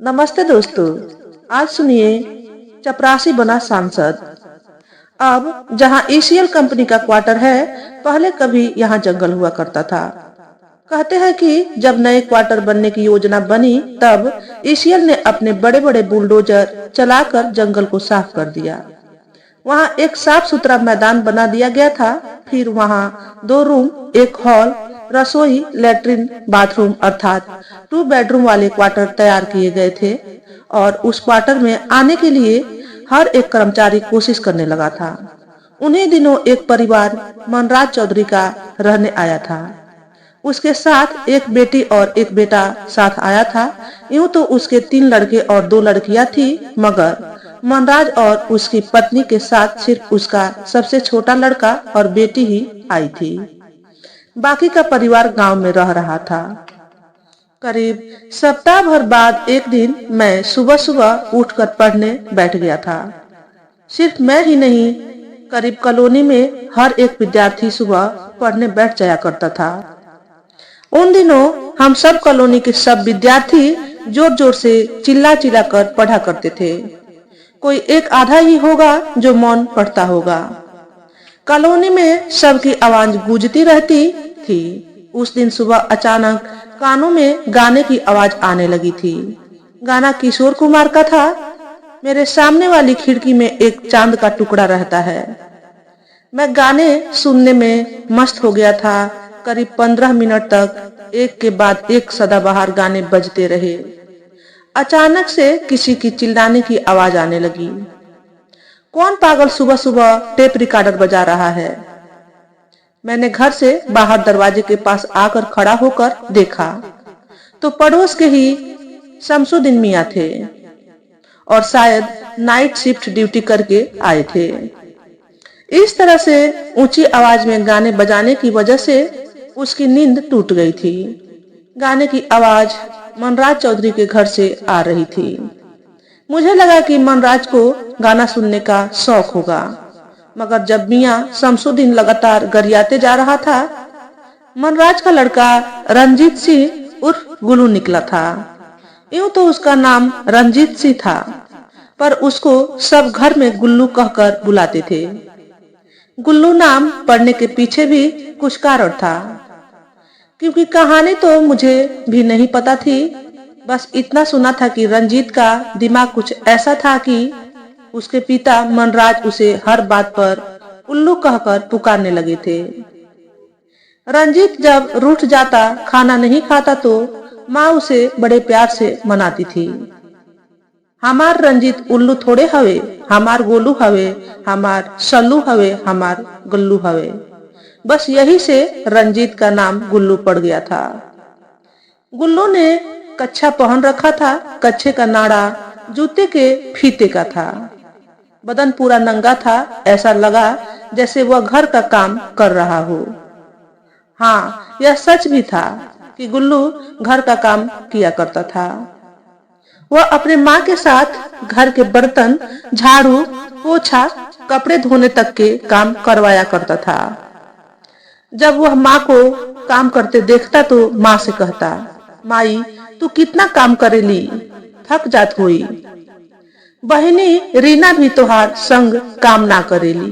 नमस्ते दोस्तों। आज सुनिए, चपरासी बना सांसद। अब जहां ईसीएल कंपनी का क्वार्टर है, पहले कभी यहां जंगल हुआ करता था। कहते हैं कि जब नए क्वार्टर बनने की योजना बनी, तब ईसीएल ने अपने बड़े बड़े बुलडोजर चलाकर जंगल को साफ कर दिया। वहां एक साफ सुथरा मैदान बना दिया गया था। फिर वहां 2 रूम, एक हॉल, रसोई, लेटरिन, बाथरूम अर्थात 2 बेडरूम वाले क्वार्टर तैयार किए गए थे। और उस क्वार्टर में आने के लिए हर एक कर्मचारी कोशिश करने लगा था। उन्हीं दिनों एक परिवार मनराज चौधरी का रहने आया था। उसके साथ एक बेटी और एक बेटा साथ आया था। यूं तो उसके 3 लड़के और 2 लड़कियां थी, मगर मनराज और उसकी पत्नी के साथ सिर्फ उसका सबसे छोटा लड़का और बेटी ही आई थी। बाकी का परिवार गांव में रह रहा था। करीब सप्ताह भर बाद एक दिन मैं सुबह सुबह उठकर पढ़ने बैठ गया था। सिर्फ मैं ही नहीं, करीब कॉलोनी में हर एक विद्यार्थी सुबह पढ़ने बैठ जाया करता था। उन दिनों हम सब कॉलोनी के सब विद्यार्थी जोर जोर से चिल्ला चिल्ला कर पढ़ा करते थे। कोई एक आधा ही होगा जो मौन पढ़ता होगा। कॉलोनी में सबकी आवाज गूंजती रहती थी। उस दिन सुबह अचानक कानों में गाने की आवाज आने लगी थी। गाना किशोर कुमार का था। मेरे सामने वाली खिड़की में एक चांद का टुकड़ा रहता है। मैं गाने सुनने में मस्त हो गया था। करीब 15 मिनट तक एक के बाद एक सदाबहार गाने बजते रहे। अचानक से किसी की चिल्लाने की आवाज आने लगी। कौन पागल सुबह सुबह टेप रिकॉर्डर बजा रहा है? मैंने घर से बाहर दरवाजे के पास आकर खड़ा होकर देखा तो पड़ोस के ही शमसुद्दीन मियां थे और शायद नाइट शिफ्ट ड्यूटी करके आए थे। इस तरह से ऊंची आवाज में गाने बजाने की वजह से उसकी नींद टूट गई थी। गाने की आवाज मनराज चौधरी के घर से आ रही थी। मुझे लगा कि मनराज को गाना सुनने का शौक होगा, मगर जब मियां शमसुद्दीन लगातार गरियाते जा रहा था, मनराज का लड़का रंजीत सिंह उर्फ गुल्लू निकला था। यूं तो उसका नाम रंजीत सिंह था, पर उसको सब घर में गुल्लू कहकर बुलाते थे। गुल्लू नाम पड़ने के पीछे भी कुछ कारण था, क्योंकि कहानी तो मुझे भी नहीं पता थी। बस इतना सुना था कि रंजीत का दिमाग कुछ ऐसा था कि उसके पिता मनराज उसे हर बात पर उल्लू कहकर पुकारने लगे थे। रंजीत जब रूठ जाता, खाना नहीं खाता, तो माँ उसे बड़े प्यार से मनाती थी। हमार रंजीत उल्लू थोड़े हवे, हमार गोलू हवे, हमार सल्लू हवे, हमार गुल्लू हवे। बस यही से रंजीत का नाम गुल्लू पड़ गया था। गुल्लू ने कच्छा पहन रखा था। कच्छे का नाड़ा जूते के फीते का था। बदन पूरा नंगा था। ऐसा लगा जैसे वह घर का काम कर रहा हो। हाँ, यह सच भी था कि गुल्लू घर का काम किया करता था। वह अपने माँ के साथ घर के बर्तन, झाड़ू, पोछा, कपड़े धोने तक के काम करवाया करता था। जब वह माँ को काम करते देखता तो माँ से कहता, माई तू कितना काम करेली, थक जात हुई। बहनी रीना भी तोहार संग काम ना करेली।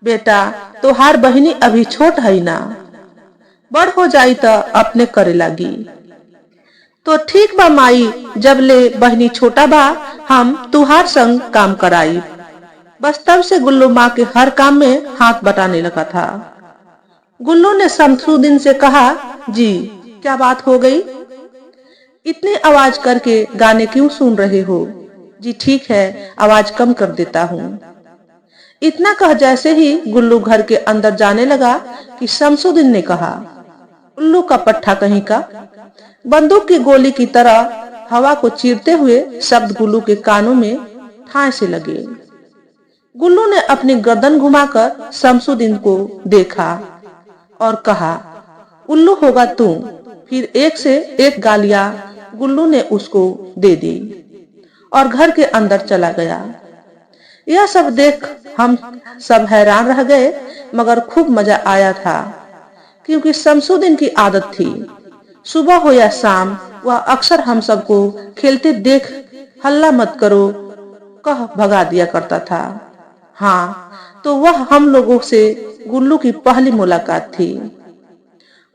बेटा, तोहार बहनी अभी छोट है ना, बड़ हो जाई तो अपने करे लागी। तो ठीक बा माई, जब ले बहनी छोटा बा, हम तुहार संग काम कराई। बस तब से गुल्लू माँ के हर काम में हाथ बटाने लगा था। गुल्लू ने शमसुद्दीन से कहा, जी क्या बात हो गई? इतनी आवाज करके गाने क्यों सुन रहे हो? जी ठीक है, आवाज कम कर देता हूँ। इतना कह जैसे ही गुल्लू घर के अंदर जाने लगा कि शमसुद्दीन ने कहा, उल्लू का पट्टा कहीं का। बंदूक की गोली की तरह हवा को चीरते हुए शब्द गुल्लू के कानों में ठाए से लगे। गुल्लू ने अपनी गर्दन घुमाकर शमसुद्दीन को देखा और कहा, उल्लू होगा तू। फिर एक से एक गालियां गुल्लू ने उसको दे दी और घर के अंदर चला गया। यह सब देख हम सब हैरान रह गए, मगर खूब मजा आया था, क्योंकि शमसुद्दीन की आदत थी सुबह हो या शाम वह अक्सर हम सबको खेलते देख हल्ला मत करो कह भगा दिया करता था। हाँ, तो वह हम लोगों से गुल्लू की पहली मुलाकात थी।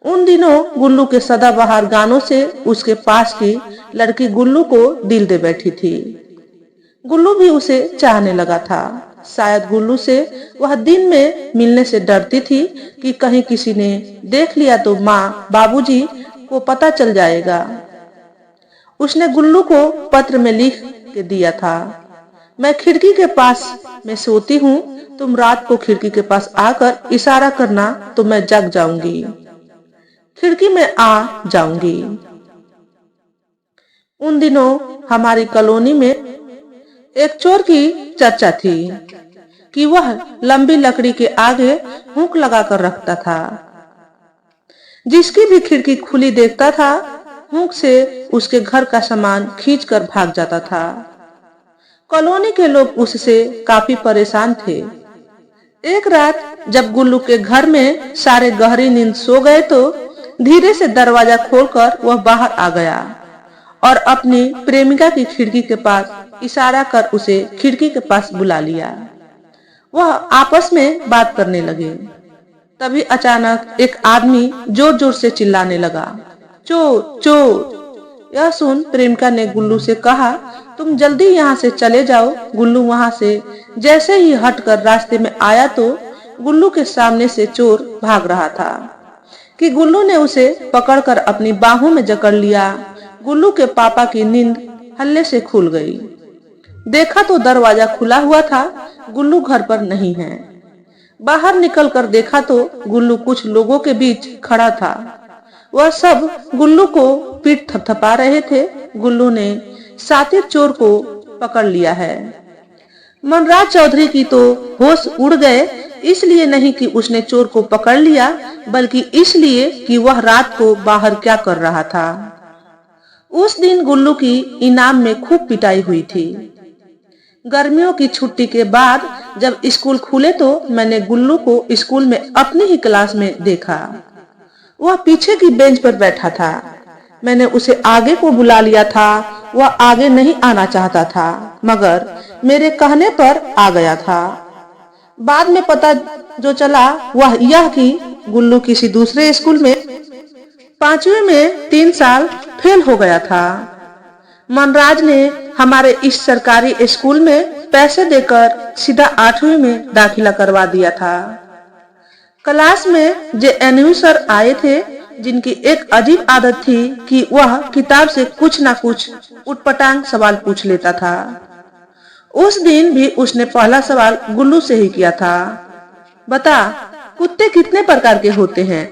उन दिनों गुल्लू के सदाबहार गानों से उसके पास की लड़की गुल्लू को दिल दे बैठी थी। गुल्लू भी उसे चाहने लगा था। शायद गुल्लू से वह दिन में मिलने से डरती थी कि कहीं किसी ने देख लिया तो माँ बाबूजी को पता चल जाएगा। उसने गुल्लू को पत्र में लिख के दिया था, मैं खिड़की के पास में सोती हूँ, तुम रात को खिड़की के पास आकर इशारा करना तो मैं जग जाऊंगी, खिड़की में आ जाऊंगी। उन दिनों हमारी कॉलोनी में एक चोर की चर्चा थी कि वह लंबी लकड़ी के आगे हुक लगाकर रखता था। जिसकी भी खिड़की खुली देखता था हुक से उसके घर का सामान खींचकर भाग जाता था। कॉलोनी के लोग उससे काफी परेशान थे। एक रात जब गुल्लू के घर में सारे गहरी नींद सो गए तो धीरे से दरवाजा खोलकर वह बाहर आ गया और अपनी प्रेमिका की खिड़की के पास इशारा कर उसे खिड़की के पास बुला लिया। वह आपस में बात करने लगे। तभी अचानक एक आदमी जोर जोर से चिल्लाने लगा, चोर चोर। यह सुन प्रेमिका ने गुल्लू से कहा, तुम जल्दी यहाँ से चले जाओ। गुल्लू वहां से जैसे ही हटकर रास्ते में आया तो गुल्लू के सामने से चोर भाग रहा था कि गुल्लू ने उसे पकड़कर अपनी बाहों में जकड़ लिया। गुल्लू के पापा की नींद हल्ले से खुल गई। देखा तो दरवाजा खुला हुआ था, गुल्लू घर पर नहीं है। बाहर निकलकर देखा तो गुल्लू कुछ लोगों के बीच खड़ा था। वह सब गुल्लू को पीठ थपथपा रहे थे। गुल्लू ने सातिर चोर को पकड़ लिया है। मनराज चौधरी की तो होश उड़ गए, इसलिए नहीं कि उसने चोर को पकड़ लिया, बल्कि इसलिए कि वह रात को बाहर क्या कर रहा था। उस दिन गुल्लू की इनाम में खूब पिटाई हुई थी। गर्मियों की छुट्टी के बाद जब स्कूल खुले तो मैंने गुल्लू को स्कूल में अपनी ही क्लास में देखा। वह पीछे की बेंच पर बैठा था। मैंने उसे आगे को बुला लिया था। वह आगे नहीं आना चाहता था, मगर मेरे कहने पर आ गया था। बाद में पता जो चला वह यह कि गुल्लू किसी दूसरे स्कूल में 5वीं में 3 साल फेल हो गया था। मनराज ने हमारे इस सरकारी स्कूल में पैसे देकर सीधा 8वीं में दाखिला करवा दिया था। क्लास में JNU सर आए थे, जिनकी एक अजीब आदत थी कि वह किताब से कुछ ना कुछ उटपटांग सवाल पूछ लेता था। उस दिन भी उसने पहला सवाल गुल्लू से ही किया था, बता कुत्ते कितने प्रकार के होते हैं।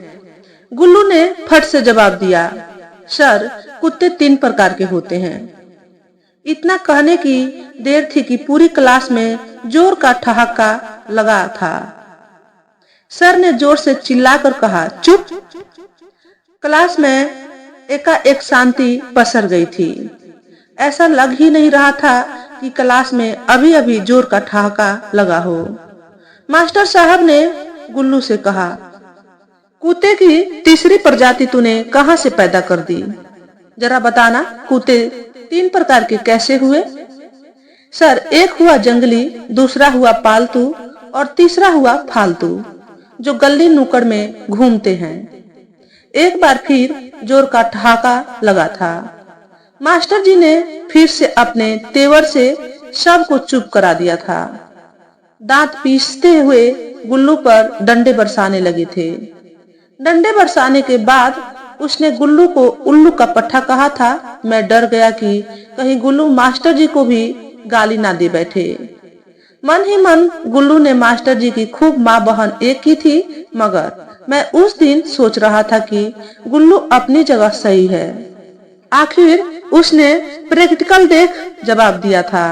गुल्लू ने फट से जवाब दिया, सर कुत्ते 3 प्रकार के होते हैं। इतना कहने की देर थी कि पूरी क्लास में जोर का ठहाका लगा था। सर ने जोर से चिल्लाकर कहा, चुप। क्लास में एकाएक शांति पसर गई थी। ऐसा लग ही नहीं रहा था कि क्लास में अभी अभी जोर का ठहाका लगा हो। मास्टर साहब ने गुल्लू से कहा, कुत्ते की तीसरी प्रजाति तूने कहां से पैदा कर दी, जरा बताना। कुत्ते 3 प्रकार के कैसे हुए? सर, एक हुआ जंगली, दूसरा हुआ पालतू और तीसरा हुआ फालतू, जो गली नुक्कड़ में घूमते हैं। एक बार फिर जोर का ठहाका लगा था। मास्टर जी ने फिर से अपने तेवर से सबको चुप करा दिया था। दांत पीसते हुए गुल्लू पर डंडे बरसाने लगे थे। डंडे बरसाने के बाद उसने गुल्लू को उल्लू का पट्टा कहा था। मैं डर गया कि कहीं गुल्लू मास्टर जी को भी गाली ना दे बैठे। मन ही मन गुल्लू ने मास्टर जी की खूब माँ बहन एक की थी, मगर मैं उस दिन सोच रहा था कि गुल्लू अपनी जगह सही है। आखिर उसने प्रैक्टिकल देख जवाब दिया था।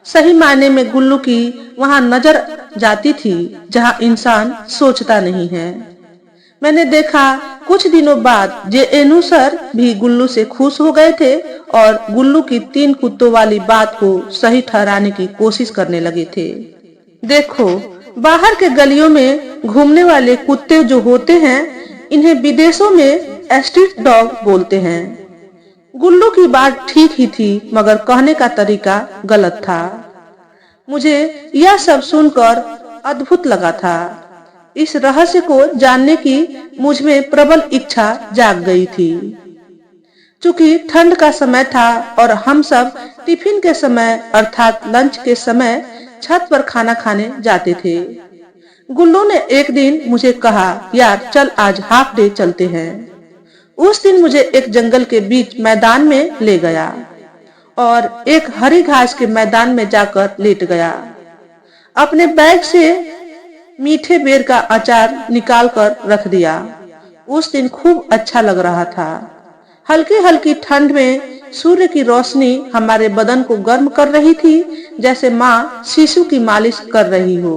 सही मायने में गुल्लू की वहां नजर जाती थी जहां इंसान सोचता नहीं है। मैंने देखा कुछ दिनों बाद JNU सर भी गुल्लू से खुश हो गए थे और गुल्लू की 3 कुत्तों वाली बात को सही ठहराने की कोशिश करने लगे थे। देखो, बाहर के गलियों में घूमने वाले कुत्ते जो होते हैं, इन्हें विदेशों में स्ट्रीट डॉग बोलते हैं। गुल्लू की बात ठीक ही थी, मगर कहने का तरीका गलत था। मुझे यह सब सुनकर अद्भुत लगा था। इस रहस्य को जानने की मुझ में प्रबल इच्छा जाग गई थी। चूंकि ठंड का समय था और हम सब टिफिन के समय अर्थात लंच के समय छत पर खाना खाने जाते थे। गुल्लू ने एक दिन मुझे कहा, यार चल आज हाफ डे चलते हैं। उस दिन मुझे एक जंगल के बीच मैदान में ले गया और एक हरी घास के मैदान में जाकर लेट गया। अपने बैग से मीठे बेर का अचार निकाल कर रख दिया। उस दिन खूब अच्छा लग रहा था। हल्की हल्की ठंड में सूर्य की रोशनी हमारे बदन को गर्म कर रही थी, जैसे माँ शिशु की मालिश कर रही हो।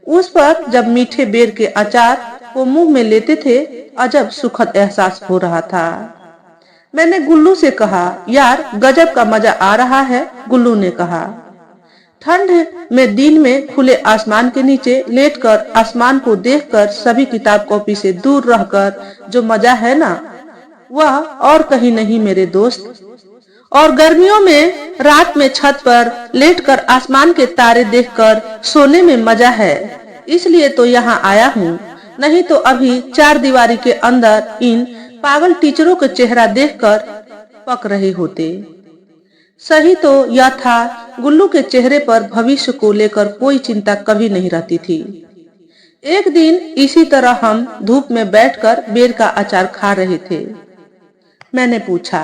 उस पर जब मीठे बेर के अचार को मुंह में लेते थे, अजब सुखद एहसास हो रहा था। मैंने गुल्लू से कहा, यार गजब का मजा आ रहा है। गुल्लू ने कहा, ठंड में दिन में खुले आसमान के नीचे लेटकर आसमान को देखकर सभी किताब कॉपी से दूर रहकर जो मजा है ना, वह और कहीं नहीं मेरे दोस्त। और गर्मियों में रात में छत पर लेटकर आसमान के तारे देखकर सोने में मजा है। इसलिए तो यहाँ आया हूँ, नहीं तो अभी चार दीवारी के अंदर इन पागल टीचरों के चेहरा देखकर पक रहे होते। सही तो यह था, गुल्लू के चेहरे पर भविष्य को लेकर कोई चिंता कभी नहीं रहती थी। एक दिन इसी तरह हम धूप में बैठकर बेर का अचार खा रहे थे। मैंने पूछा,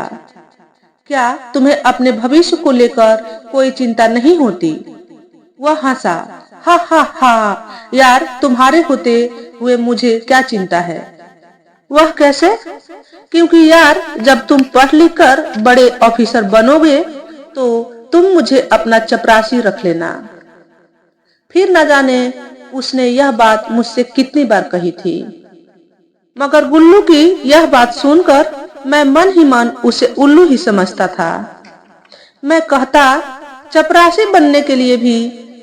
क्या तुम्हें अपने भविष्य को लेकर कोई चिंता नहीं होती? वह हंसा, हा हा हा, यार तुम्हारे होते हुए मुझे क्या चिंता है। वह कैसे? क्योंकि यार जब तुम पढ़ लिख कर बड़े ऑफिसर बनोगे तो तुम मुझे अपना चपरासी रख लेना। फिर न जाने उसने यह बात मुझसे कितनी बार कही थी, मगर गुल्लू की यह बात सुनकर मैं मन ही मन उसे उल्लू ही समझता था। मैं कहता, चपरासी बनने के लिए भी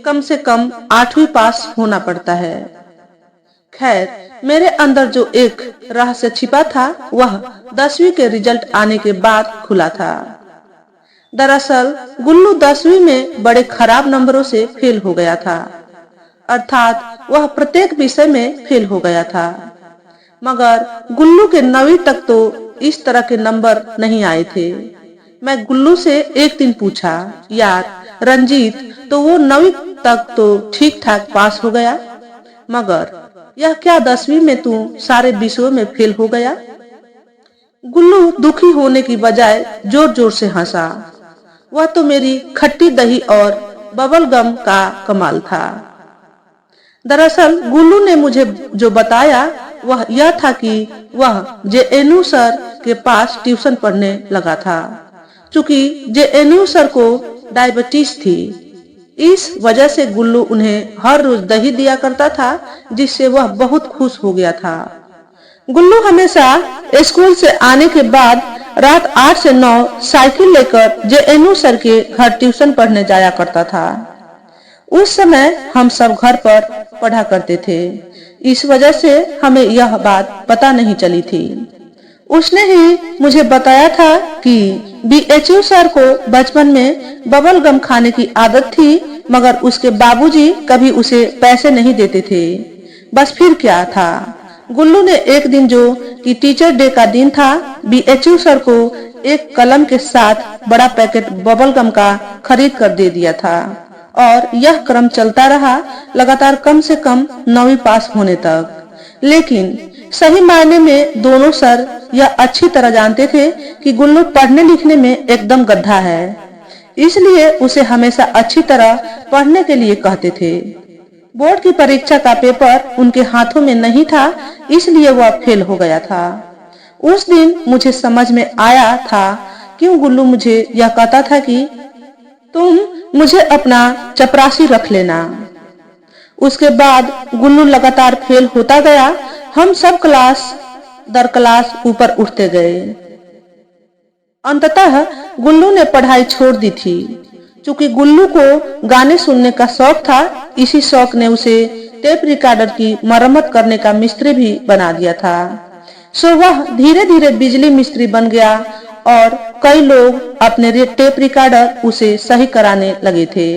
कम से कम 8वीं पास होना पड़ता है। खैर, मेरे अंदर जो एक रहस्य छिपा था वह 10वीं के रिजल्ट आने के बाद खुला था। दरअसल गुल्लू 10वीं में बड़े खराब नंबरों से फेल हो गया था, अर्थात वह प्रत्येक विषय में फेल हो गया था। मगर गुल्लू के 9वीं तक तो इस तरह के नंबर नहीं आए थे। मैं गुल्लू से एक दिन पूछा, यार रंजीत तो वो 9वीं तक तो ठीक ठाक पास हो गया, मगर यह क्या 10वीं में तू सारे विषयों में फेल हो गया? गुल्लू दुखी होने की बजाय जोर जोर से हंसा। वह तो मेरी खट्टी दही और बबल गम का कमाल था। दरअसल गुल्लू ने मुझे जो बताया वह यह था कि वह जेएनयू सर के पास ट्यूशन पढ़ने लगा था। चूंकि जेएनयू सर को डायबिटीज थी, इस वजह से गुल्लू उन्हें हर रोज दही दिया करता था, जिससे वह बहुत खुश हो गया था। गुल्लू हमेशा स्कूल से आने के बाद रात 8 से 9 साइकिल लेकर जेएनयू सर के घर ट्यूशन पढ़ने जाया करता था। उस समय हम सब घर पर पढ़ा करते थे, इस वजह से हमें यह बात पता नहीं चली थी। उसने ही मुझे बताया था कि बीएचयू सर को बचपन में बबल गम खाने की आदत थी, मगर उसके बाबूजी कभी उसे पैसे नहीं देते थे। बस फिर क्या था, गुल्लू ने एक दिन जो कि टीचर डे का दिन था, बीएचयू सर को एक कलम के साथ बड़ा पैकेट बबल गम का खरीद कर दे दिया था और यह क्रम चलता रहा लगातार कम से कम 9वीं पास होने तक। लेकिन सही मायने में दोनों सर यह अच्छी तरह जानते थे कि गुल्लू पढ़ने लिखने में एकदम गड्ढा है, इसलिए उसे हमेशा अच्छी तरह पढ़ने के लिए कहते थे। बोर्ड की परीक्षा का पेपर उनके हाथों में नहीं था, इसलिए वह फेल हो गया था। उस दिन मुझे समझ में आया था क्यों गुल्लू मुझे यह कहता था कि तुम मुझे अपना चपरासी रख लेना। उसके बाद गुल्लू लगातार फेल होता गया। हम सब क्लास दर क्लास ऊपर उठते गए। अंततः गुल्लू ने पढ़ाई छोड़ दी थी। चूंकि गुल्लू को गाने सुनने का शौक था, इसी शौक ने उसे टेप रिकॉर्डर की मरम्मत करने का मिस्त्री भी बना दिया था। सो वह धीरे धीरे बिजली मिस्त्री बन गया और कई लोग अपने टेप रिकॉर्डर उसे सही कराने लगे थे।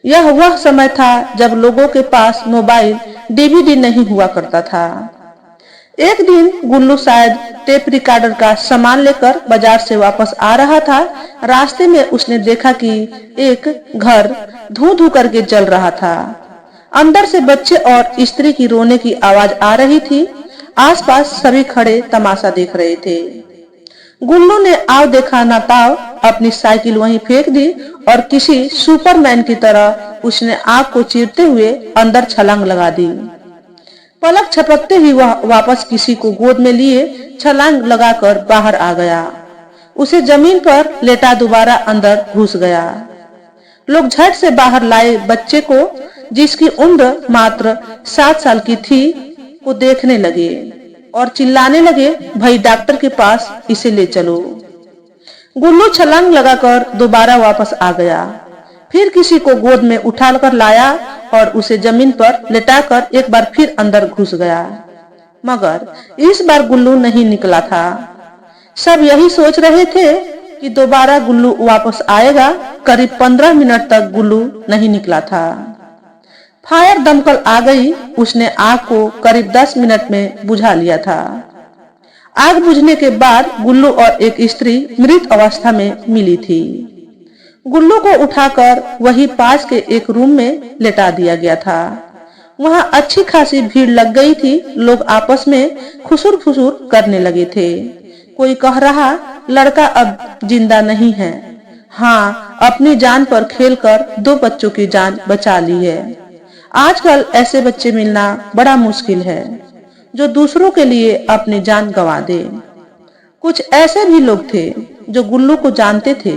यह वह समय था जब लोगों के पास मोबाइल डीवीडी नहीं हुआ करता था। एक दिन गुल्लू शायद टेप रिकॉर्डर का सामान लेकर बाजार से वापस आ रहा था। रास्ते में उसने देखा कि एक घर धू धू करके जल रहा था। अंदर से बच्चे और स्त्री की रोने की आवाज आ रही थी। आसपास सभी खड़े तमाशा देख रहे थे। गुल्लू ने आव देखा ना ताव अपनी साइकिल वहीं फेंक दी और किसी सुपरमैन की तरह उसने आग को चीरते हुए अंदर छलांग लगा दी। पलक झपकते ही वह वापस किसी को गोद में लिए छलांग लगाकर बाहर आ गया। उसे जमीन पर लेटा दोबारा अंदर घुस गया। लोग झट से बाहर लाए बच्चे को, जिसकी उम्र मात्र 7 साल की थी, को देखने लगे और चिल्लाने लगे, भाई डॉक्टर के पास इसे ले चलो। गुल्लू छलांग लगाकर दोबारा वापस आ गया। फिर किसी को गोद में उठाकर लाया और उसे जमीन पर लेटाकर एक बार फिर अंदर घुस गया। मगर इस बार गुल्लू नहीं निकला था। सब यही सोच रहे थे कि दोबारा गुल्लू वापस आएगा। करीब 15 मिनट तक गुल्लू नहीं निकला था। फायर दमकल आ गई। उसने आग को करीब 10 मिनट में बुझा लिया था। आग बुझने के बाद गुल्लू और एक स्त्री मृत अवस्था में मिली थी। गुल्लू को उठाकर वही पास के एक रूम में लेटा दिया गया था। वहां अच्छी खासी भीड़ लग गई थी। लोग आपस में खुसुर फुसुर करने लगे थे। कोई कह रहा, लड़का अब जिंदा नहीं है। हाँ, अपनी जान पर खेलकर 2 बच्चों की जान बचा ली है। आजकल ऐसे बच्चे मिलना बड़ा मुश्किल है जो दूसरों के लिए अपनी जान गंवा दे। कुछ ऐसे भी लोग थे जो गुल्लू को जानते थे।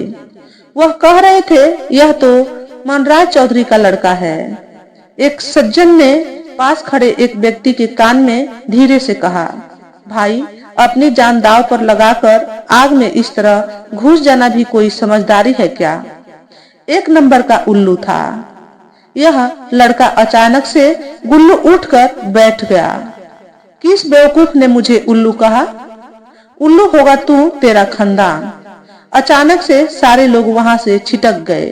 वह कह रहे थे, यह तो मनराज चौधरी का लड़का है। एक सज्जन ने पास खड़े एक व्यक्ति के कान में धीरे से कहा, भाई, अपनी जान दांव पर लगाकर आग में इस तरह घुस जाना भी कोई समझदारी है क्या? एक नंबर का उल्लू था यह लड़का। अचानक से गुल्लू उठकर बैठ गया। किस बेवकूफ ने मुझे उल्लू कहा? उल्लू होगा तू, तेरा खानदान। अचानक से सारे लोग वहां से छिटक गए।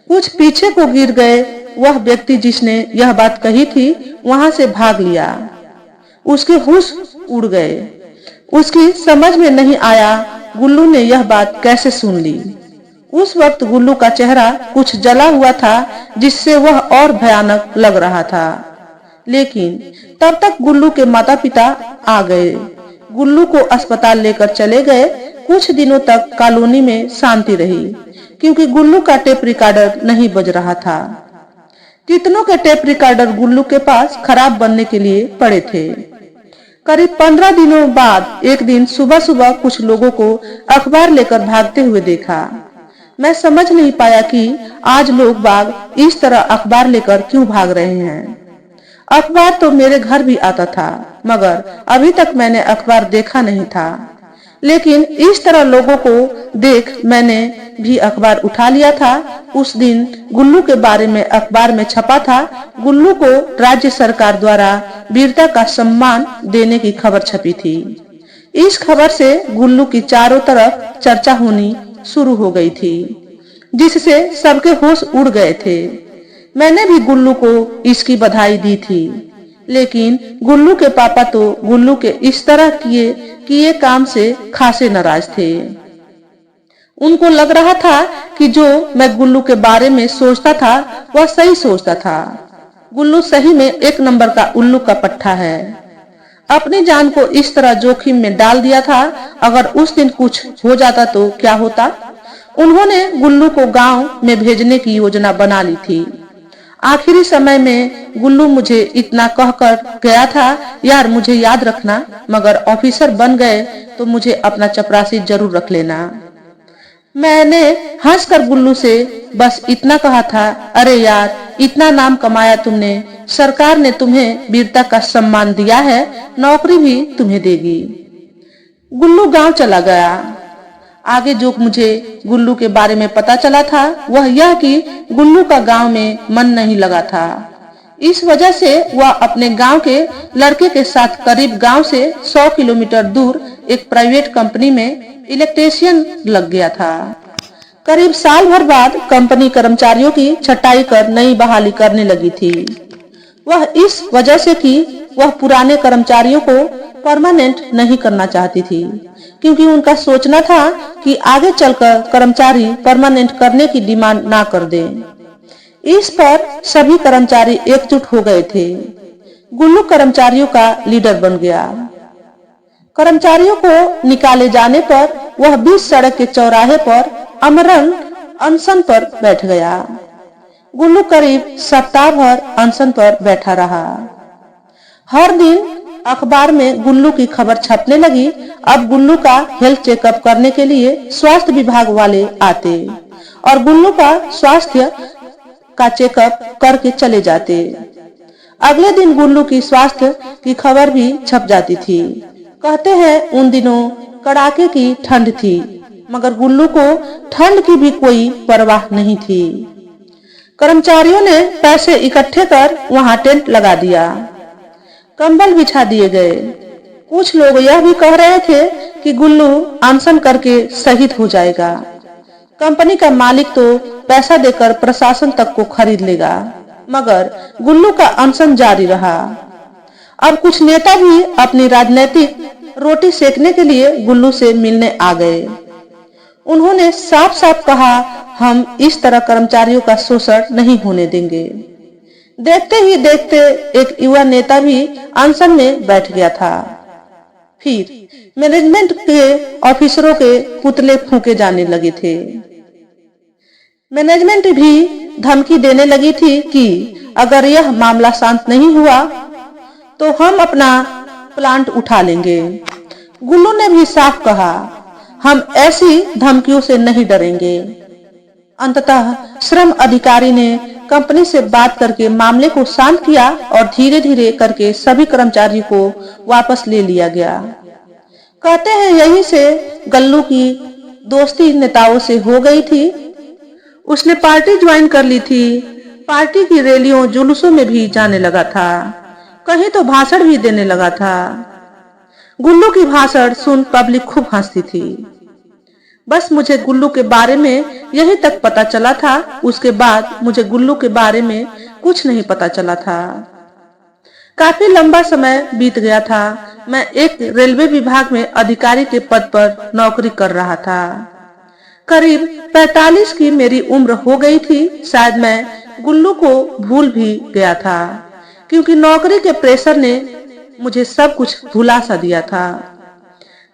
कुछ पीछे को गिर गए। वह व्यक्ति जिसने यह बात कही थी वहां से भाग लिया। उसके होश उड़ गए। उसकी समझ में नहीं आया गुल्लू ने यह बात कैसे सुन ली। उस वक्त गुल्लू का चेहरा कुछ जला हुआ था, जिससे वह और भयानक लग रहा था। लेकिन तब तक गुल्लू के माता पिता आ गए। गुल्लू को अस्पताल लेकर चले गए। कुछ दिनों तक कॉलोनी में शांति रही, क्योंकि गुल्लू का टेप रिकॉर्डर नहीं बज रहा था। कितनों के टेप रिकॉर्डर गुल्लू के पास खराब बनने के लिए पड़े थे। करीब 15 दिनों बाद एक दिन सुबह सुबह कुछ लोगों को अखबार लेकर भागते हुए देखा। मैं समझ नहीं पाया कि आज लोग बाग इस तरह अखबार लेकर क्यों भाग रहे हैं। अखबार तो मेरे घर भी आता था, मगर अभी तक मैंने अखबार देखा नहीं था। लेकिन इस तरह लोगों को देख मैंने भी अखबार उठा लिया था। उस दिन गुल्लू के बारे में अखबार में छपा था। गुल्लू को राज्य सरकार द्वारा वीरता का सम्मान देने की खबर छपी थी। इस खबर से गुल्लू की चारों तरफ चर्चा होनी शुरू हो गई थी, जिससे सबके होश उड़ गए थे। मैंने भी गुल्लू को इसकी बधाई दी थी, लेकिन गुल्लू के पापा तो गुल्लू के इस तरह किए काम से खासे नाराज थे। उनको लग रहा था कि जो मैं गुल्लू के बारे में सोचता था वह सही सोचता था। गुल्लू सही में एक नंबर का उल्लू का पट्टा है। अपनी जान को इस तरह जोखिम में डाल दिया था। अगर उस दिन कुछ हो जाता तो क्या होता? उन्होंने गुल्लू को गांव में भेजने की योजना बना ली थी। आखिरी समय में गुल्लू मुझे इतना कहकर गया था, यार मुझे याद रखना, मगर ऑफिसर बन गए तो मुझे अपना चपरासी जरूर रख लेना। मैंने हंसकर गुल्लू से बस इतना कहा था, अरे यार, इतना नाम कमाया तुमने, सरकार ने तुम्हें वीरता का सम्मान दिया है, नौकरी भी तुम्हें देगी। गुल्लू गांव चला गया। आगे जो मुझे गुल्लू के बारे में पता चला था वह यह कि गुल्लू का गांव में मन नहीं लगा था। इस वजह से वह अपने गांव के लड़के के साथ करीब गांव से 100 किलोमीटर दूर एक प्राइवेट कंपनी में इलेक्ट्रीशियन लग गया था। करीब साल भर बाद कंपनी कर्मचारियों की छटाई कर नई बहाली करने लगी थी। वह इस वजह से कि वह पुराने कर्मचारियों को परमानेंट नहीं करना चाहती थी, क्योंकि उनका सोचना था कि आगे चलकर कर्मचारी परमानेंट करने की डिमांड ना कर दें। इस पर सभी कर्मचारी एकजुट हो गए थे। गुल्लू कर्मचारियों का लीडर बन गया। कर्मचारियों को निकाले जाने पर वह बीच सड़क के चौराहे पर अमरण अनशन पर बैठ गया। गुल्लू करीब सप्ताह भर अनशन पर बैठा रहा। हर दिन अखबार में गुल्लू की खबर छपने लगी। अब गुल्लू का हेल्थ चेकअप करने के लिए स्वास्थ्य विभाग वाले आते और गुल्लू का स्वास्थ्य का चेकअप करके चले जाते। अगले दिन गुल्लू की स्वास्थ्य की खबर भी छप जाती थी। कहते हैं उन दिनों कड़ाके की ठंड थी, मगर गुल्लू को ठंड की भी कोई परवाह नहीं थी। कर्मचारियों ने पैसे इकट्ठे कर वहां टेंट लगा दिया। कंबल बिछा दिए गए। कुछ लोग यह भी कह रहे थे कि गुल्लू अनशन करके शहीद हो जाएगा। कंपनी का मालिक तो पैसा देकर प्रशासन तक को खरीद लेगा, मगर गुल्लू का अनशन जारी रहा। अब कुछ नेता भी अपनी राजनीतिक रोटी सेकने के लिए गुल्लू से मिलने आ गए। उन्होंने साफ साफ कहा, हम इस तरह कर्मचारियों का शोषण नहीं होने देंगे। देखते ही देखते एक युवा नेता भी अनशन में बैठ गया था। फिर मैनेजमेंट के ऑफिसरों के पुतले फूंके जाने लगे थे। मैनेजमेंट भी धमकी देने लगी थी कि अगर यह मामला शांत नहीं हुआ तो हम अपना प्लांट उठा लेंगे। गुल्लू ने भी साफ कहा, हम ऐसी धमकियों से नहीं डरेंगे। अंततः श्रम अधिकारी ने कंपनी से बात करके मामले को शांत किया और धीरे धीरे करके सभी कर्मचारियों को वापस ले लिया गया। कहते हैं यहीं से गल्लू की दोस्ती नेताओं से हो गई थी। उसने पार्टी ज्वाइन कर ली थी। पार्टी की रैलियों जुलूसों में भी जाने लगा था। कहीं तो भाषण भी देने लगा था। गुल्लू की भाषण सुन पब्लिक खूब हंसती थी। बस मुझे गुल्लू के बारे में यही तक पता चला था। उसके बाद मुझे गुल्लू के बारे में कुछ नहीं पता चला था। काफी लंबा समय बीत गया था। मैं एक रेलवे विभाग में अधिकारी के पद पर नौकरी कर रहा था। करीब 45 की मेरी उम्र हो गई थी। शायद मैं गुल्लू को भूल भी गया था, क्योंकि नौकरी के प्रेशर ने मुझे सब कुछ भुला सा दिया था।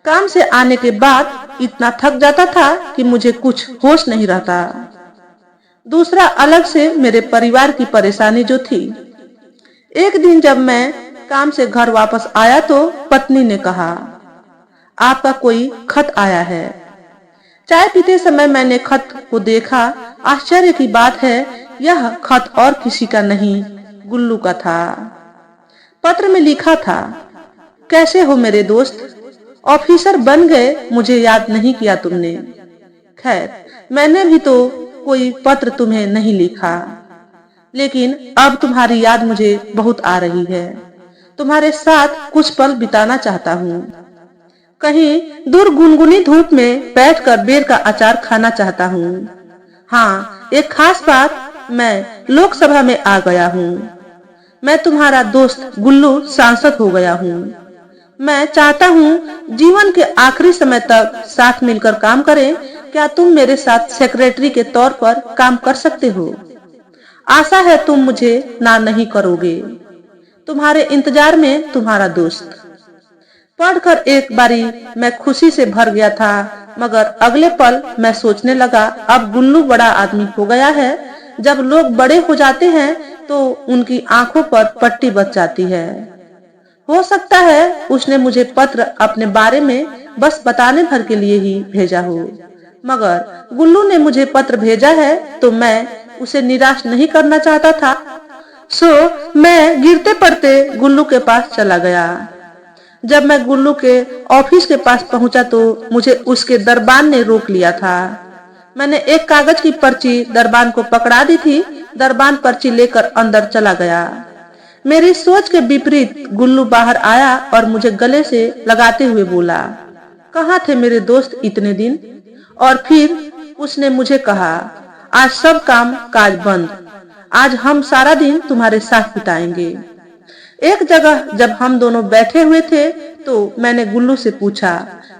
काम से आने के बाद इतना थक जाता था कि मुझे कुछ होश नहीं रहता। दूसरा अलग से मेरे परिवार की परेशानी जो थी। एक दिन जब मैं काम से घर वापस आया तो पत्नी ने कहा, आपका कोई खत आया है। चाय पीते समय मैंने खत को देखा। आश्चर्य की बात है, यह खत और किसी का नहीं, गुल्लू का था। पत्र में लिखा था, कैसे हो मेरे दोस्त, ऑफिसर बन गए, मुझे याद नहीं किया तुमने। खैर, मैंने भी तो कोई पत्र तुम्हें नहीं लिखा, लेकिन अब तुम्हारी याद मुझे बहुत आ रही है। तुम्हारे साथ कुछ पल बिताना चाहता हूँ। कहीं दूर गुनगुनी धूप में बैठकर बेर का अचार खाना चाहता हूँ। हाँ, एक खास बात, मैं लोकसभा में आ गया हूँ। मैं तुम्हारा दोस्त गुल्लू सांसद हो गया हूँ। मैं चाहता हूँ जीवन के आखिरी समय तक साथ मिलकर काम करें। क्या तुम मेरे साथ सेक्रेटरी के तौर पर काम कर सकते हो? आशा है तुम मुझे ना नहीं करोगे। तुम्हारे इंतजार में तुम्हारा दोस्त। पढ़कर एक बारी मैं खुशी से भर गया था, मगर अगले पल मैं सोचने लगा, अब गुल्लू बड़ा आदमी हो गया है। जब लोग बड़े हो जाते हैं तो उनकी आंखों पर पट्टी बच जाती है। हो सकता है उसने मुझे पत्र अपने बारे में बस बताने भर के लिए ही भेजा हो, मगर गुल्लू ने मुझे पत्र भेजा है तो मैं उसे निराश नहीं करना चाहता था। सो मैं गिरते पड़ते गुल्लू के पास चला गया। जब मैं गुल्लू के ऑफिस के पास पहुंचा तो मुझे उसके दरबान ने रोक लिया था। मैंने एक कागज की पर्ची दरबान को पकड़ा दी थी। दरबान पर्ची लेकर अंदर चला गया। मेरी सोच के विपरीत गुल्लू बाहर आया और मुझे गले से लगाते हुए बोला, कहाँ थे मेरे दोस्त इतने दिन? और फिर उसने मुझे कहा, आज सब काम काज बंद, आज हम सारा दिन तुम्हारे साथ बिताएंगे। एक जगह जब हम दोनों बैठे हुए थे तो मैंने गुल्लू से पूछा,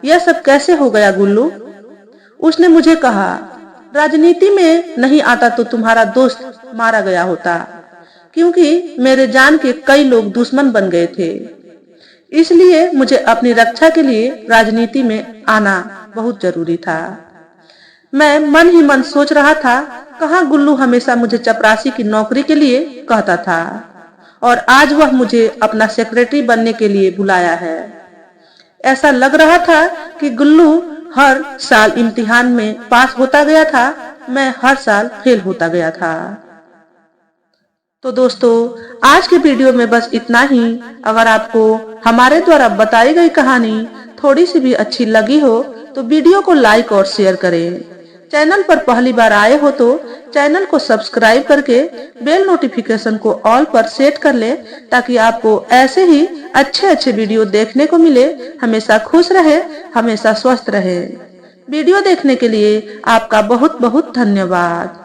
यह सब कैसे हो गया गुल्लू? उसने मुझे कहा, राजनीति में नहीं आता तो तुम्हारा दोस्त मारा गया होता, क्योंकि मेरे जान के कई लोग दुश्मन बन गए थे। इसलिए मुझे अपनी रक्षा के लिए राजनीति में आना बहुत जरूरी था। मैं मन ही मन सोच रहा था, कहाँ गुल्लू हमेशा मुझे चपरासी की नौकरी के लिए कहता था और आज वह मुझे अपना सेक्रेटरी बनने के लिए बुलाया है। ऐसा लग रहा था कि गुल्लू हर साल इम्तिहान में पास होता गया था, मैं हर साल फेल होता गया था। तो दोस्तों, आज के वीडियो में बस इतना ही। अगर आपको हमारे द्वारा बताई गई कहानी थोड़ी सी भी अच्छी लगी हो तो वीडियो को लाइक और शेयर करें। चैनल पर पहली बार आए हो तो चैनल को सब्सक्राइब करके बेल नोटिफिकेशन को ऑल पर सेट कर ले, ताकि आपको ऐसे ही अच्छे वीडियो देखने को मिले। हमेशा खुश रहे, हमेशा स्वस्थ रहे। वीडियो देखने के लिए आपका बहुत बहुत धन्यवाद।